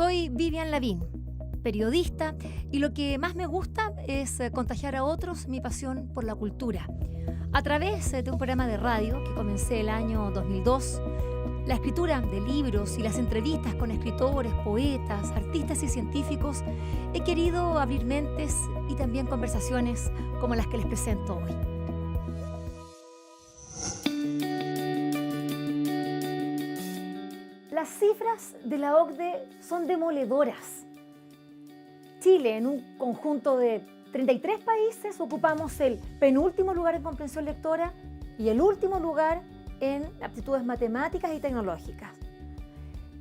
Soy Vivian Lavín, periodista, y lo que más me gusta es contagiar a otros mi pasión por la cultura. A través de un programa de radio que comencé el año 2002, la escritura de libros y las entrevistas con escritores, poetas, artistas y científicos, he querido abrir mentes y también conversaciones como las que les presento hoy. Las cifras de la OCDE son demoledoras. Chile, en un conjunto de 33 países, ocupamos el penúltimo lugar en comprensión lectora y el último lugar en aptitudes matemáticas y tecnológicas.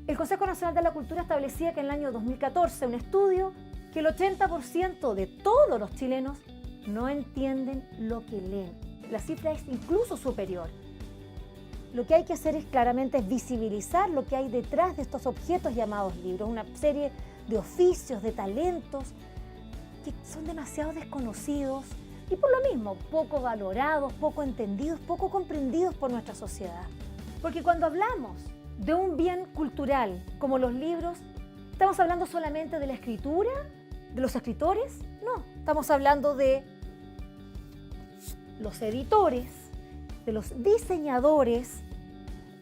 El Consejo Nacional de la Cultura establecía que en el año 2014, un estudio, que el 80% de todos los chilenos no entienden lo que leen. La cifra es incluso superior. Lo que hay que hacer es claramente visibilizar lo que hay detrás de estos objetos llamados libros, una serie de oficios, de talentos que son demasiado desconocidos y por lo mismo poco valorados, poco entendidos, poco comprendidos por nuestra sociedad. Porque cuando hablamos de un bien cultural como los libros, ¿estamos hablando solamente de la escritura, de los escritores? No, estamos hablando de los editores, de los diseñadores,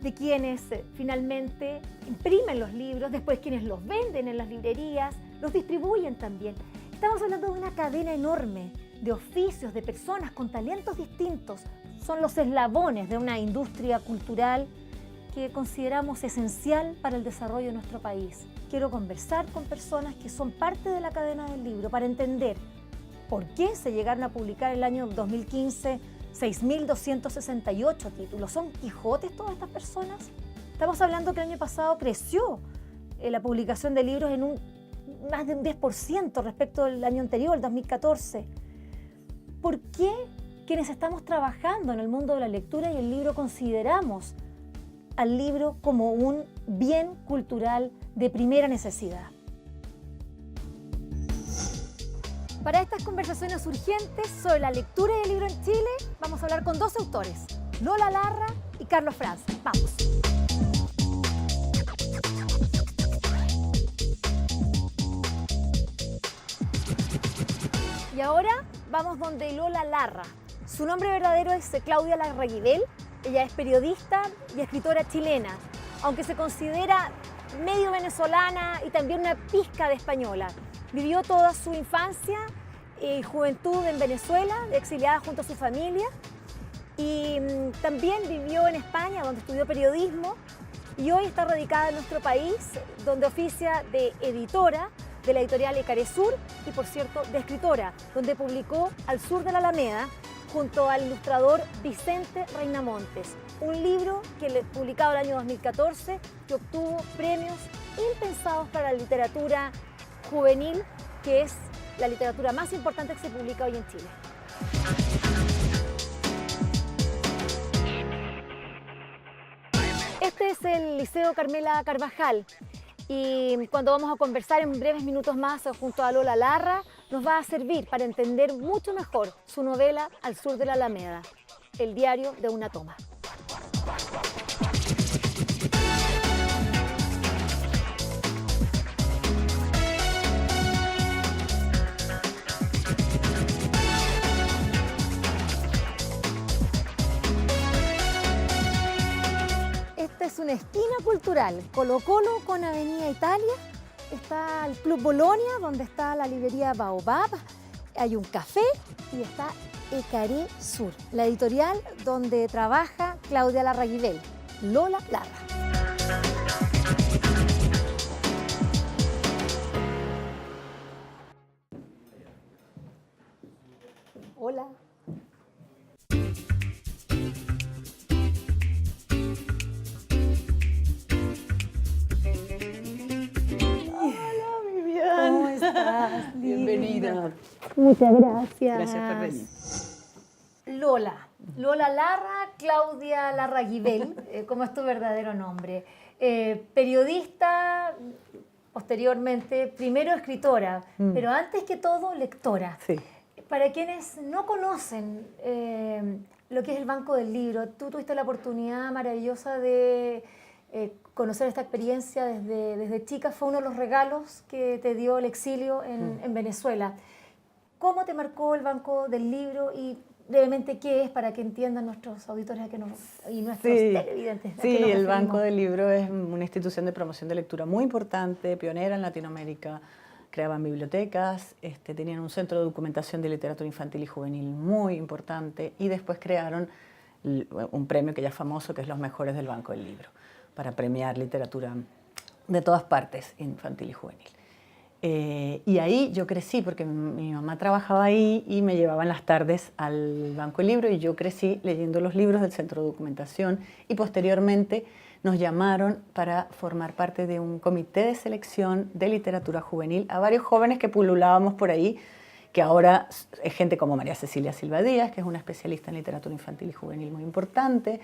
de quienes finalmente imprimen los libros, después quienes los venden en las librerías, los distribuyen también. Estamos hablando de una cadena enorme de oficios, de personas con talentos distintos. Son los eslabones de una industria cultural que consideramos esencial para el desarrollo de nuestro país. Quiero conversar con personas que son parte de la cadena del libro para entender por qué se llegaron a publicar el año 2015 6.268 títulos. ¿Son Quijotes todas estas personas? Estamos hablando que el año pasado creció la publicación de libros en más de un 10% respecto al año anterior, el 2014. ¿Por qué quienes estamos trabajando en el mundo de la lectura y el libro consideramos al libro como un bien cultural de primera necesidad? Para estas conversaciones urgentes sobre la lectura y el libro en Chile, vamos a hablar con dos autores, Lola Larra y Carlos Franz. ¡Vamos! Y ahora vamos donde Lola Larra. Su nombre verdadero es Claudia Larraguibel. Ella es periodista y escritora chilena, aunque se considera medio venezolana y también una pizca de española. Vivió toda su infancia y juventud en Venezuela, exiliada junto a su familia, y también vivió en España, donde estudió periodismo, y hoy está radicada en nuestro país, donde oficia de editora de la editorial Ecaresur y, por cierto, de escritora, donde publicó Al sur de la Alameda junto al ilustrador Vicente Reinamontes, un libro publicado el año 2014 que obtuvo premios impensados para la literatura juvenil, que es la literatura más importante que se publica hoy en Chile. Este es el Liceo Carmela Carvajal y cuando vamos a conversar en breves minutos más junto a Lola Larra, nos va a servir para entender mucho mejor su novela Al sur de la Alameda, el diario de una toma. Esta es una esquina cultural, Colo-Colo con Avenida Italia. Está el Club Bolonia, donde está la librería Baobab, hay un café y está Ecaresur, la editorial donde trabaja Claudia Larraguibel, Lola Larra. Hola. ¿Cómo estás? Bienvenida. Muchas gracias. Gracias por venir. Lola Larra, Claudia Larraguibel, ¿cómo es tu verdadero nombre? Periodista, posteriormente, primero escritora, pero antes que todo lectora. Sí. Para quienes no conocen lo que es el Banco del Libro, tú tuviste la oportunidad maravillosa de conocer esta experiencia desde chica fue uno de los regalos que te dio el exilio en Venezuela. ¿Cómo te marcó el Banco del Libro y brevemente qué es para que entiendan nuestros auditores y nuestros televidentes? Sí, el Banco del Libro es una institución de promoción de lectura muy importante, pionera en Latinoamérica. Creaban bibliotecas, tenían un centro de documentación de literatura infantil y juvenil muy importante y después crearon un premio que ya es famoso, que es los mejores del Banco del Libro, para premiar literatura de todas partes, infantil y juvenil. Y ahí yo crecí, porque mi mamá trabajaba ahí y me llevaba en las tardes al Banco del Libro y yo crecí leyendo los libros del centro de documentación y posteriormente nos llamaron para formar parte de un comité de selección de literatura juvenil a varios jóvenes que pululábamos por ahí, que ahora es gente como María Cecilia Silva Díaz, que es una especialista en literatura infantil y juvenil muy importante,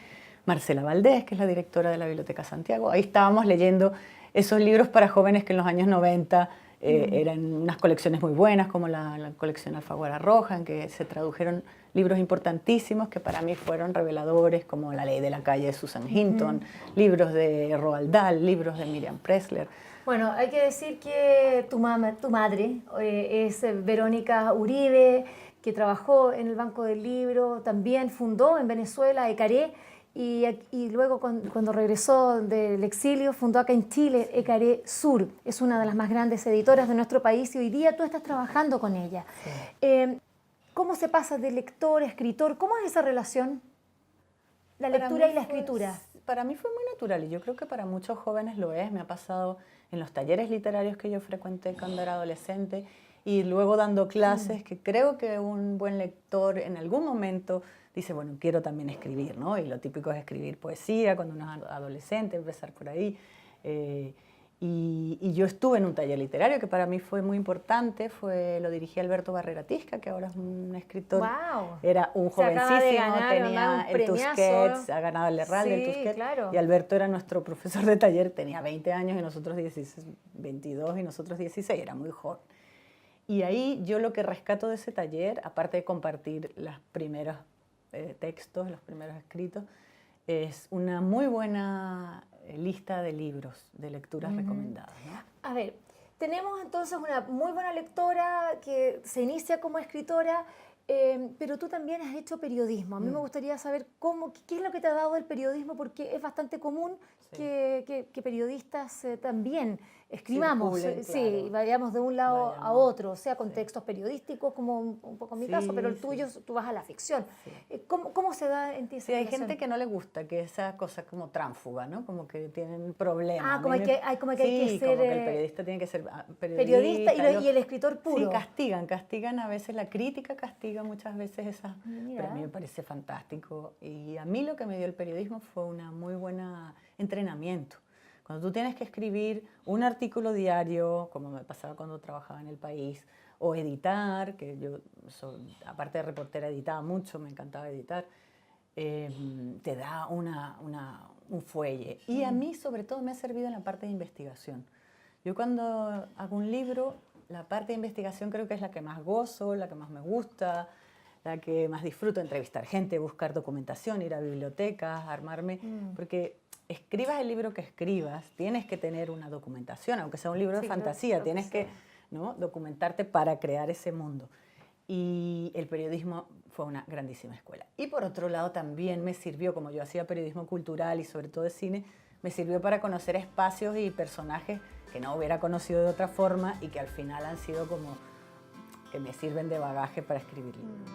Marcela Valdés, que es la directora de la Biblioteca Santiago. Ahí estábamos leyendo esos libros para jóvenes que en los años 90 eran unas colecciones muy buenas, como la colección Alfaguara Roja, en que se tradujeron libros importantísimos que para mí fueron reveladores, como La Ley de la Calle de Susan Hinton, libros de Roald Dahl, libros de Miriam Pressler. Bueno, hay que decir que tu madre es Verónica Uribe, que trabajó en el Banco del Libro, también fundó en Venezuela ECARÉ, y luego cuando regresó del exilio fundó acá en Chile ECARÉ Sur. Es una de las más grandes editoras de nuestro país y hoy día tú estás trabajando con ella. Sí. ¿Cómo se pasa de lector a escritor? ¿Cómo es esa relación? La lectura y la escritura. Para mí fue muy natural y yo creo que para muchos jóvenes lo es. Me ha pasado en los talleres literarios que yo frecuenté cuando era adolescente y luego dando clases, que creo que un buen lector en algún momento dice, bueno, quiero también escribir, ¿no? Y lo típico es escribir poesía cuando uno es adolescente, empezar por ahí. Y yo estuve en un taller literario que para mí fue muy importante, lo dirigía Alberto Barrera Tisca, que ahora es un escritor. ¡Wow! Era un jovencísimo, tenía el Tusquets, ha ganado el Herralde, sí, el Tusquets. Claro. Y Alberto era nuestro profesor de taller, tenía 20 años y nosotros 22 y nosotros 16, era muy joven. Y ahí yo lo que rescato de ese taller, aparte de compartir los primeros textos, los primeros escritos, es una muy buena lista de libros, de lecturas recomendadas, ¿no? A ver, tenemos entonces una muy buena lectora que se inicia como escritora, pero tú también has hecho periodismo. A mí me gustaría saber qué es lo que te ha dado el periodismo, porque es bastante común que periodistas también escribamos, circulen, claro. Vayamos de un lado a otro, sea con textos periodísticos, como un poco en mi caso, pero el tuyo, tú vas a la ficción. ¿Cómo se da en ti esa hay relación? gente que no le gusta, que esa cosa como tránfuga, ¿no? Como que tienen problemas. Como que hay que ser... como que el periodista tiene que ser periodista y el escritor puro. Sí, castigan a veces, la crítica castiga muchas veces esa... Pero a mí me parece fantástico. Y a mí lo que me dio el periodismo fue una muy buena entrenamiento. Cuando tú tienes que escribir un artículo diario, como me pasaba cuando trabajaba en El País, o editar, que yo, aparte de reportera, editaba mucho, me encantaba editar, te da un fuelle. Y a mí, sobre todo, me ha servido en la parte de investigación. Yo cuando hago un libro, la parte de investigación creo que es la que más gozo, la que más me gusta, la que más disfruto, entrevistar gente, buscar documentación, ir a bibliotecas, armarme, porque escribas el libro que escribas, tienes que tener una documentación, aunque sea un libro de fantasía, tienes que documentarte para crear ese mundo. Y el periodismo fue una grandísima escuela. Y por otro lado también me sirvió, como yo hacía periodismo cultural y sobre todo de cine, me sirvió para conocer espacios y personajes que no hubiera conocido de otra forma y que al final han sido como que me sirven de bagaje para escribir libros.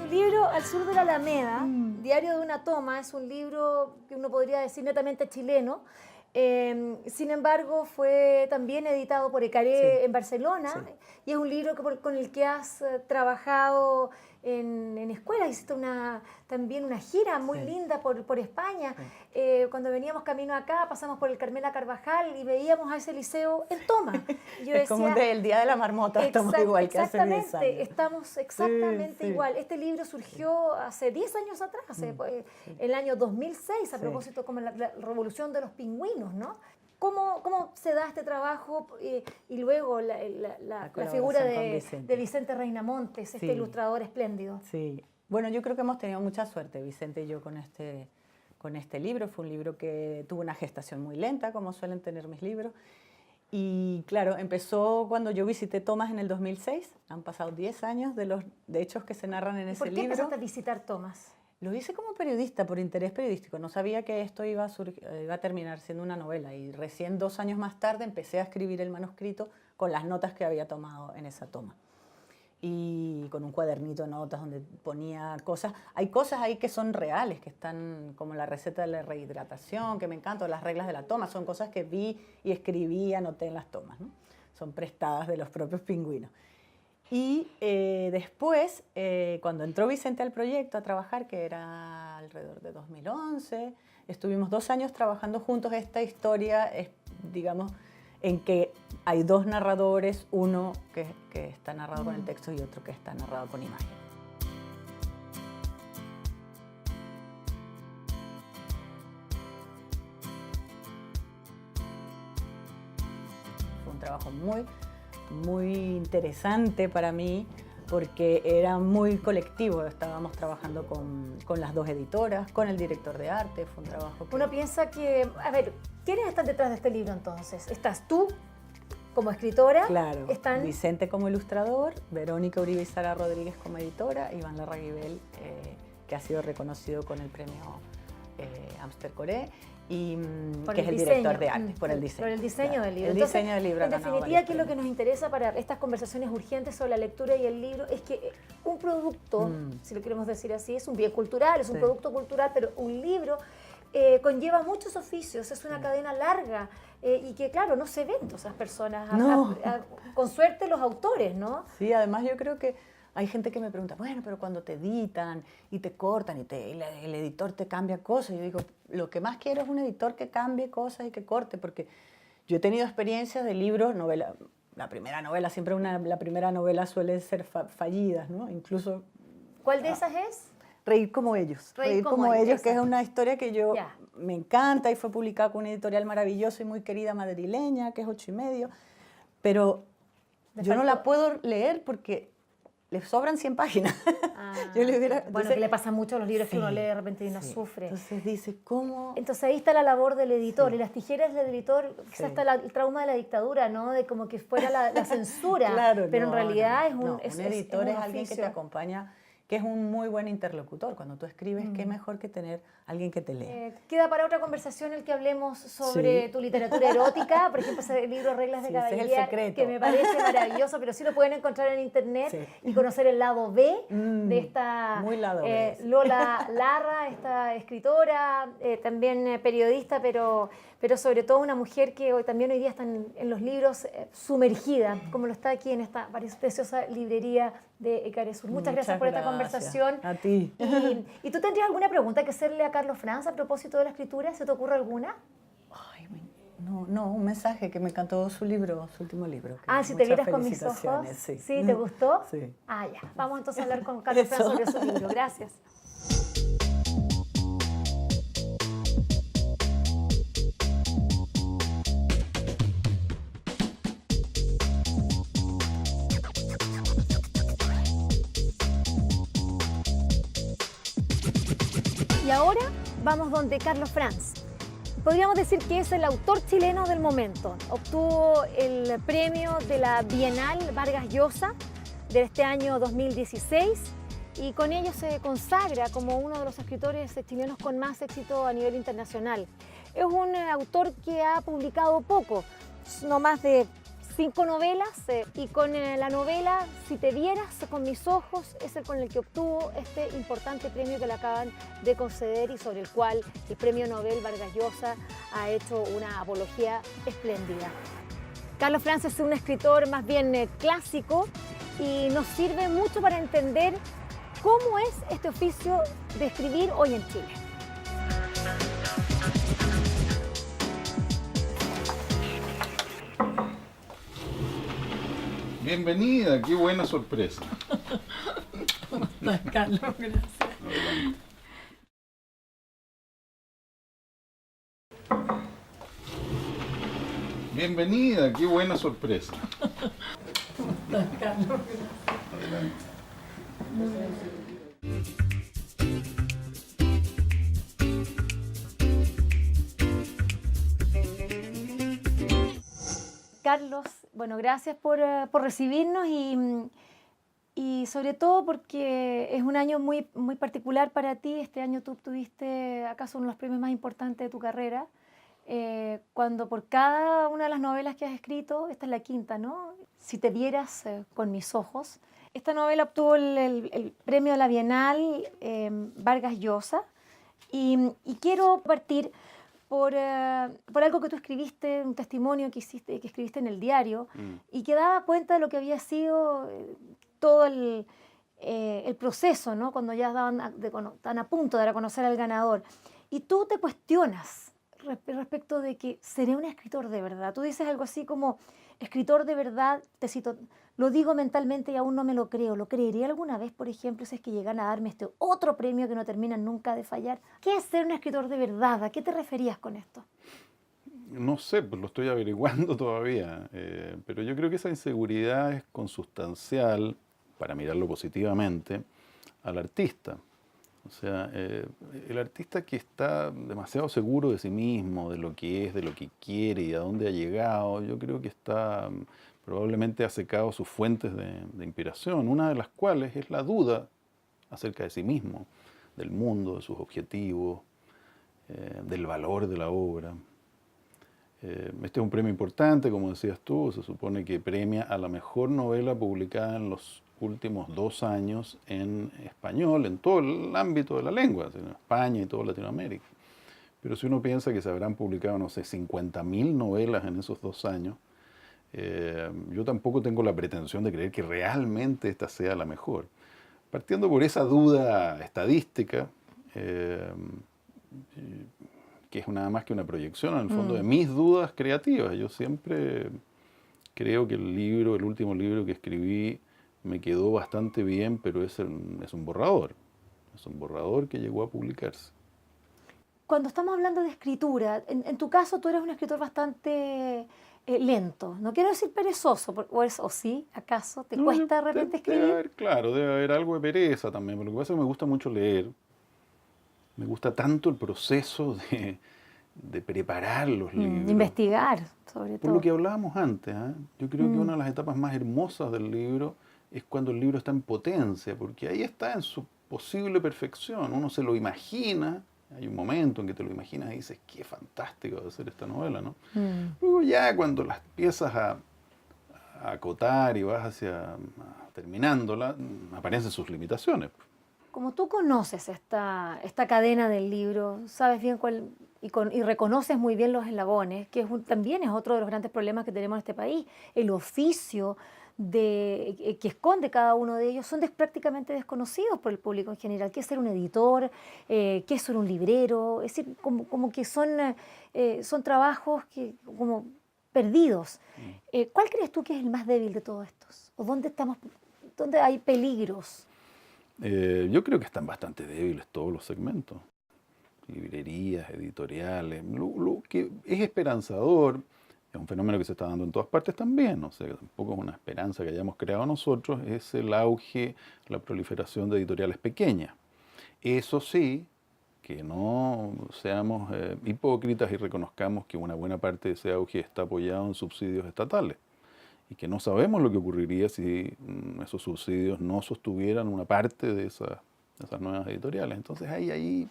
Libro Al sur de la Alameda, Diario de una toma, es un libro que uno podría decir netamente chileno, Sin embargo, fue también editado por Ecaré Sí. en Barcelona, Sí. y es un libro con el que has trabajado en escuelas. Hiciste también una gira muy Sí. linda por España. Sí. Cuando veníamos camino acá, pasamos por el Carmela Carvajal y veíamos a ese liceo en toma. Y yo Es como el Día de la Marmota, estamos igual que hace 10 exactamente, años. estamos exactamente Sí, sí. igual. Este libro surgió hace 10 años atrás, el año 2006, a Sí. propósito como la revolución de los pingüinos, ¿no? ¿Cómo se da este trabajo y luego la figura colaboración con Vicente. de Vicente Reinamontes, este Sí. ilustrador espléndido? Sí, bueno, yo creo que hemos tenido mucha suerte, Vicente y yo, con este libro. Fue un libro que tuvo una gestación muy lenta, como suelen tener mis libros. Y claro, empezó cuando yo visité Thomas en el 2006. Han pasado 10 años de los hechos que se narran en ese ¿Por qué libro. empezaste a visitar Thomas? Lo hice como periodista, por interés periodístico. No sabía que esto iba a terminar siendo una novela. Y recién 2 años más tarde empecé a escribir el manuscrito con las notas que había tomado en esa toma. Y con un cuadernito de notas donde ponía cosas. Hay cosas ahí que son reales, que están como la receta de la rehidratación, que me encanta, o las reglas de la toma. Son cosas que vi y escribí, anoté en las tomas, ¿no? Son prestadas de los propios pingüinos. Y después, cuando entró Vicente al proyecto a trabajar, que era alrededor de 2011, estuvimos 2 años trabajando juntos esta historia, digamos, en que hay 2 narradores, uno que está narrado con el texto y otro que está narrado con imagen. Fue un trabajo muy interesante para mí, porque era muy colectivo. Estábamos trabajando con las 2 editoras, con el director de arte. Fue un trabajo que... Uno piensa que, a ver, ¿quiénes están detrás de este libro entonces? ¿Estás tú como escritora? Claro, ¿Están... Vicente como ilustrador, Verónica Uribe y Sara Rodríguez como editora, Iván Larraguibel, que ha sido reconocido con el premio Amster Coré, y que es el director de arte, por el diseño. Por el diseño claro. del libro. El Entonces, diseño del libro. en definitiva, ¿qué es lo que nos interesa para estas conversaciones urgentes sobre la lectura y el libro? Es que un producto, si lo queremos decir así, es un bien cultural, es un producto cultural, pero un libro conlleva muchos oficios, es una cadena larga y que, claro, no se ven todas esas personas, No. con suerte los autores, ¿no? Sí, además yo creo que hay gente que me pregunta, bueno, pero cuando te editan y te cortan y el editor te cambia cosas, yo digo, lo que más quiero es un editor que cambie cosas y que corte, porque yo he tenido experiencias de libros, novela, la primera novela, siempre la primera novela suele ser fallida, ¿no? Incluso... ¿Cuál de esas es? Reír como ellos. Reír como ellos, que es una historia que yo me encanta y fue publicada con una editorial maravillosa y muy querida madrileña, que es 8,5, pero yo no la puedo leer porque le sobran 100 páginas. Yo le hubiera, bueno, entonces, que le pasa mucho a los libros que uno sí, lee de repente y no sí. sufre. Entonces dice, ¿cómo? Entonces ahí está la labor del editor, Sí. y las tijeras del editor, quizás Sí. está el trauma de la dictadura, ¿no? De como que fuera la censura, Claro, pero no, en realidad no, es un editor es alguien que te oficio. acompaña, que es un muy buen interlocutor. Cuando tú escribes, qué mejor que tener alguien que te lea. Queda para otra conversación el que hablemos sobre tu literatura erótica, por ejemplo, ese libro Reglas de Sí, ese es el Caballería, secreto. que me parece maravilloso, pero sí lo pueden encontrar en internet Sí. y conocer el lado B de esta muy lado B. Lola Larra, esta escritora, también periodista, pero sobre todo una mujer que también hoy día está en los libros sumergida, como lo está aquí en esta preciosa librería de Ecaré Sur. Muchas gracias por esta conversación. A ti. ¿Y tú tendrías alguna pregunta que hacerle a Carlos Franz a propósito de la escritura? ¿Se te ocurre alguna? Ay, no, un mensaje que me encantó su libro, su último libro. Si te vieras con mis ojos. Sí. ¿Sí? ¿Te gustó? Sí. Ya. Vamos entonces a hablar con Carlos Franz sobre su libro. Gracias. Y ahora vamos donde Carlos Franz. Podríamos decir que es el autor chileno del momento. Obtuvo el premio de la Bienal Vargas Llosa de este año 2016 y con ello se consagra como uno de los escritores chilenos con más éxito a nivel internacional. Es un autor que ha publicado poco, no más de 5 novelas y con la novela Si te vieras con mis ojos es el con el que obtuvo este importante premio que le acaban de conceder y sobre el cual el premio Nobel Vargas Llosa ha hecho una apología espléndida. Carlos Frantz es un escritor más bien clásico y nos sirve mucho para entender cómo es este oficio de escribir hoy en Chile. Bienvenida, qué buena sorpresa. ¿Cómo estás, Carlos? Gracias. Bienvenida, qué buena sorpresa. ¿Cómo estás, Carlos? Adelante. Carlos, bueno, gracias por recibirnos y sobre todo porque es un año muy, muy particular para ti. Este año tú obtuviste acaso uno de los premios más importantes de tu carrera, cuando por cada una de las novelas que has escrito, esta es la quinta, ¿no? Si te vieras con mis ojos. Esta novela obtuvo el premio de la Bienal Vargas Llosa y quiero partir por algo que tú escribiste, un testimonio que escribiste en el diario y que daba cuenta de lo que había sido todo el proceso, ¿no? Cuando ya están a punto de reconocer al ganador. Y tú te cuestionas respecto de que seré un escritor de verdad. Tú dices algo así como, escritor de verdad, te cito, lo digo mentalmente y aún no me lo creo. ¿Lo creería alguna vez, por ejemplo, si es que llegan a darme este otro premio que no terminan nunca de fallar? ¿Qué es ser un escritor de verdad? ¿A qué te referías con esto? No sé, pues lo estoy averiguando todavía, pero yo creo que esa inseguridad es consustancial, para mirarlo positivamente, al artista. O sea, el artista que está demasiado seguro de sí mismo, de lo que es, de lo que quiere y a dónde ha llegado, yo creo que está probablemente ha secado sus fuentes de inspiración, una de las cuales es la duda acerca de sí mismo, del mundo, de sus objetivos, del valor de la obra. Este es un premio importante, como decías tú, se supone que premia a la mejor novela publicada en los últimos 2 años en español, en todo el ámbito de la lengua, en España y toda Latinoamérica. Pero si uno piensa que se habrán publicado, no sé, 50.000 novelas en esos 2 años, yo tampoco tengo la pretensión de creer que realmente esta sea la mejor. Partiendo por esa duda estadística, que es nada más que una proyección, en el fondo, de mis dudas creativas. Yo siempre creo que el último libro que escribí, me quedó bastante bien, pero es un borrador. Es un borrador que llegó a publicarse. Cuando estamos hablando de escritura, en tu caso tú eres un escritor bastante lento. No quiero decir perezoso, o sí, ¿acaso? ¿Te cuesta de repente escribir? Debe haber algo de pereza también, pero lo que pasa es que me gusta mucho leer. Me gusta tanto el proceso de preparar los libros. De investigar, sobre todo. Por lo que hablábamos antes, yo creo que una de las etapas más hermosas del libro es cuando el libro está en potencia, porque ahí está en su posible perfección. Uno se lo imagina, hay un momento en que te lo imaginas y dices, qué fantástico de hacer esta novela, ¿no? Luego ya cuando las empiezas a acotar y vas terminándola, aparecen sus limitaciones. Como tú conoces esta cadena del libro, sabes bien cuál y reconoces muy bien los eslabones, que también es otro de los grandes problemas que tenemos en este país, el oficio que esconde cada uno de ellos, son prácticamente desconocidos por el público en general. ¿Qué es ser un editor? ¿Qué es ser un librero? Es decir, como que son trabajos como perdidos. ¿Cuál crees tú que es el más débil de todos estos? ¿O dónde hay peligros? Yo creo que están bastante débiles todos los segmentos. Librerías, editoriales. Lo que es esperanzador, es un fenómeno que se está dando en todas partes también, o sea, tampoco es una esperanza que hayamos creado nosotros, es el auge, la proliferación de editoriales pequeñas. Eso sí, que no seamos hipócritas y reconozcamos que una buena parte de ese auge está apoyado en subsidios estatales. Y que no sabemos lo que ocurriría si esos subsidios no sostuvieran una parte de esas nuevas editoriales. Entonces hay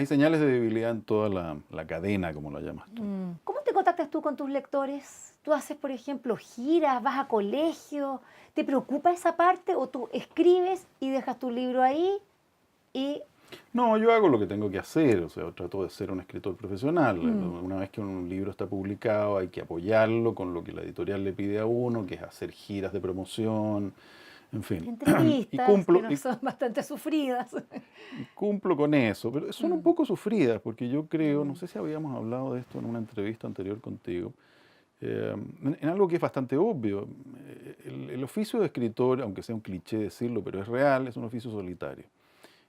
señales de debilidad en toda la cadena, como la llamas tú. ¿Cómo te contactas tú con tus lectores? ¿Tú haces, por ejemplo, giras, vas a colegio? ¿Te preocupa esa parte o tú escribes y dejas tu libro ahí y... No, yo hago lo que tengo que hacer, o sea, trato de ser un escritor profesional. Una vez que un libro está publicado hay que apoyarlo con lo que la editorial le pide a uno, que es hacer giras de promoción, en fin. entrevistas, cumplo, que no son bastante sufridas? y cumplo con eso, pero son un poco sufridas porque yo creo, no sé si habíamos hablado de esto en una entrevista anterior contigo, en algo que es bastante obvio. El oficio de escritor, aunque sea un cliché decirlo, pero es real, es un oficio solitario.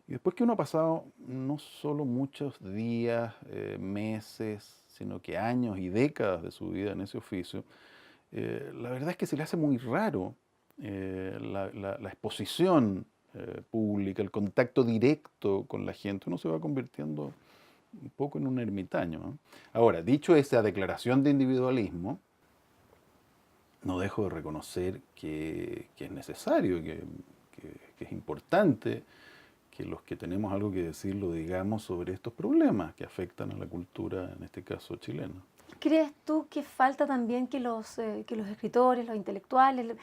Y después que uno ha pasado no solo muchos días, meses, sino que años y décadas de su vida en ese oficio, la verdad es que se le hace muy raro la exposición pública, el contacto directo con la gente. Uno se va convirtiendo un poco en un ermitaño, ¿no? Ahora, dicho esa declaración de individualismo, no dejo de reconocer que es necesario, que es importante que los que tenemos algo que decir lo digamos sobre estos problemas que afectan a la cultura, en este caso chilena. ¿Crees tú que falta también que los escritores, los intelectuales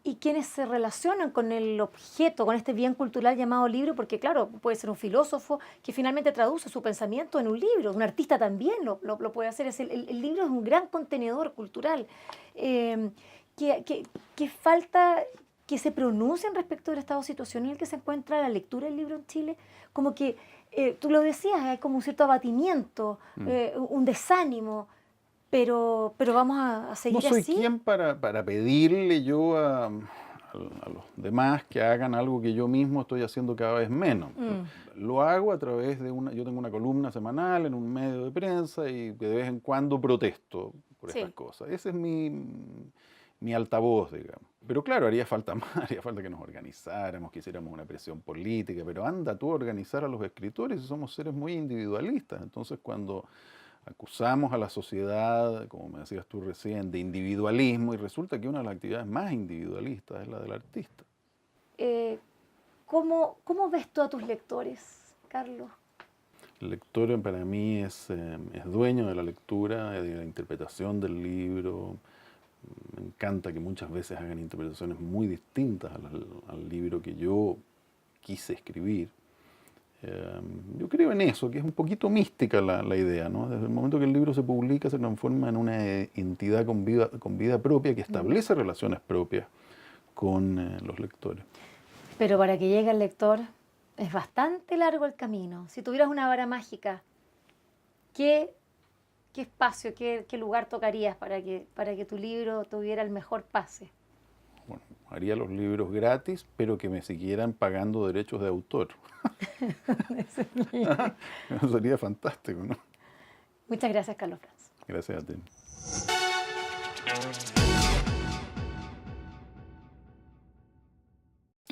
y quienes se relacionan con el objeto, con este bien cultural llamado libro, porque claro, puede ser un filósofo que finalmente traduce su pensamiento en un libro, un artista también lo puede hacer, el libro es un gran contenedor cultural, que falta que se pronuncien respecto del estado situacional en el que se encuentra la lectura del libro en Chile, como que, tú lo decías, hay como un cierto abatimiento, un desánimo, pero vamos a seguir así. No soy quien para pedirle yo a los demás que hagan algo que yo mismo estoy haciendo cada vez menos. Lo hago a través de yo tengo una columna semanal en un medio de prensa y de vez en cuando protesto por estas cosas. Ese es mi altavoz, digamos. Pero claro, haría falta más, haría falta que nos organizáramos, que hiciéramos una presión política, pero anda tú a organizar a los escritores y somos seres muy individualistas. Entonces, cuando acusamos a la sociedad, como me decías tú recién, de individualismo, y resulta que una de las actividades más individualistas es la del artista. ¿Cómo ves tú a tus lectores, Carlos? El lector para mí es dueño de la lectura, de la interpretación del libro. Me encanta que muchas veces hagan interpretaciones muy distintas al libro que yo quise escribir. Yo creo en eso, que es un poquito mística la idea, ¿no? Desde el momento que el libro se publica se transforma en una entidad con vida propia que establece relaciones propias con los lectores. Pero para que llegue el lector es bastante largo el camino. Si tuvieras una vara mágica, ¿qué espacio, qué lugar tocarías para que tu libro tuviera el mejor pase? Bueno, haría los libros gratis, pero que me siguieran pagando derechos de autor. Eso sería fantástico, ¿no? Muchas gracias, Carlos Franz. Gracias a ti.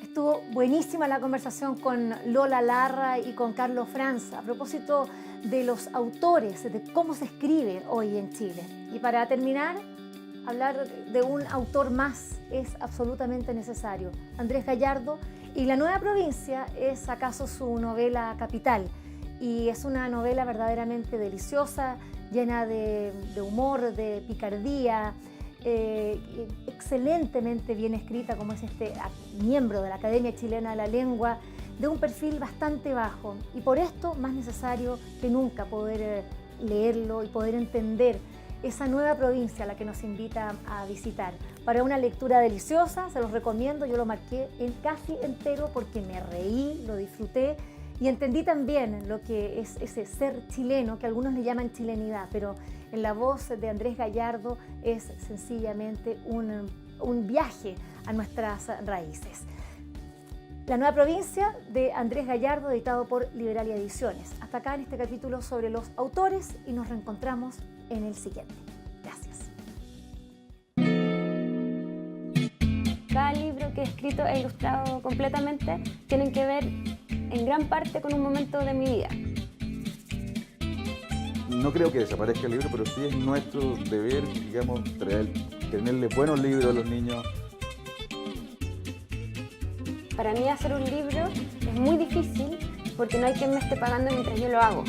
Estuvo buenísima la conversación con Lola Larra y con Carlos Franz a propósito de los autores, de cómo se escribe hoy en Chile. Y para terminar, hablar de un autor más es absolutamente necesario, Andrés Gallardo, y La Nueva Provincia es acaso su novela capital, y es una novela verdaderamente deliciosa, llena de humor, de picardía, excelentemente bien escrita, como es este miembro de la Academia Chilena de la Lengua, de un perfil bastante bajo, y por esto más necesario que nunca poder leerlo y poder entender esa nueva provincia a la que nos invita a visitar. Para una lectura deliciosa, se los recomiendo, yo lo marqué casi entero porque me reí, lo disfruté y entendí también lo que es ese ser chileno, que algunos le llaman chilenidad, pero en la voz de Andrés Gallardo es sencillamente un viaje a nuestras raíces. La Nueva Provincia de Andrés Gallardo, editado por Liberalia Ediciones. Hasta acá en este capítulo sobre los autores y nos reencontramos en el siguiente. Gracias. Cada libro que he escrito e ilustrado completamente tienen que ver en gran parte con un momento de mi vida. No creo que desaparezca el libro, pero sí es nuestro deber, digamos, tenerle buenos libros a los niños. Para mí hacer un libro es muy difícil porque no hay quien me esté pagando mientras yo lo hago.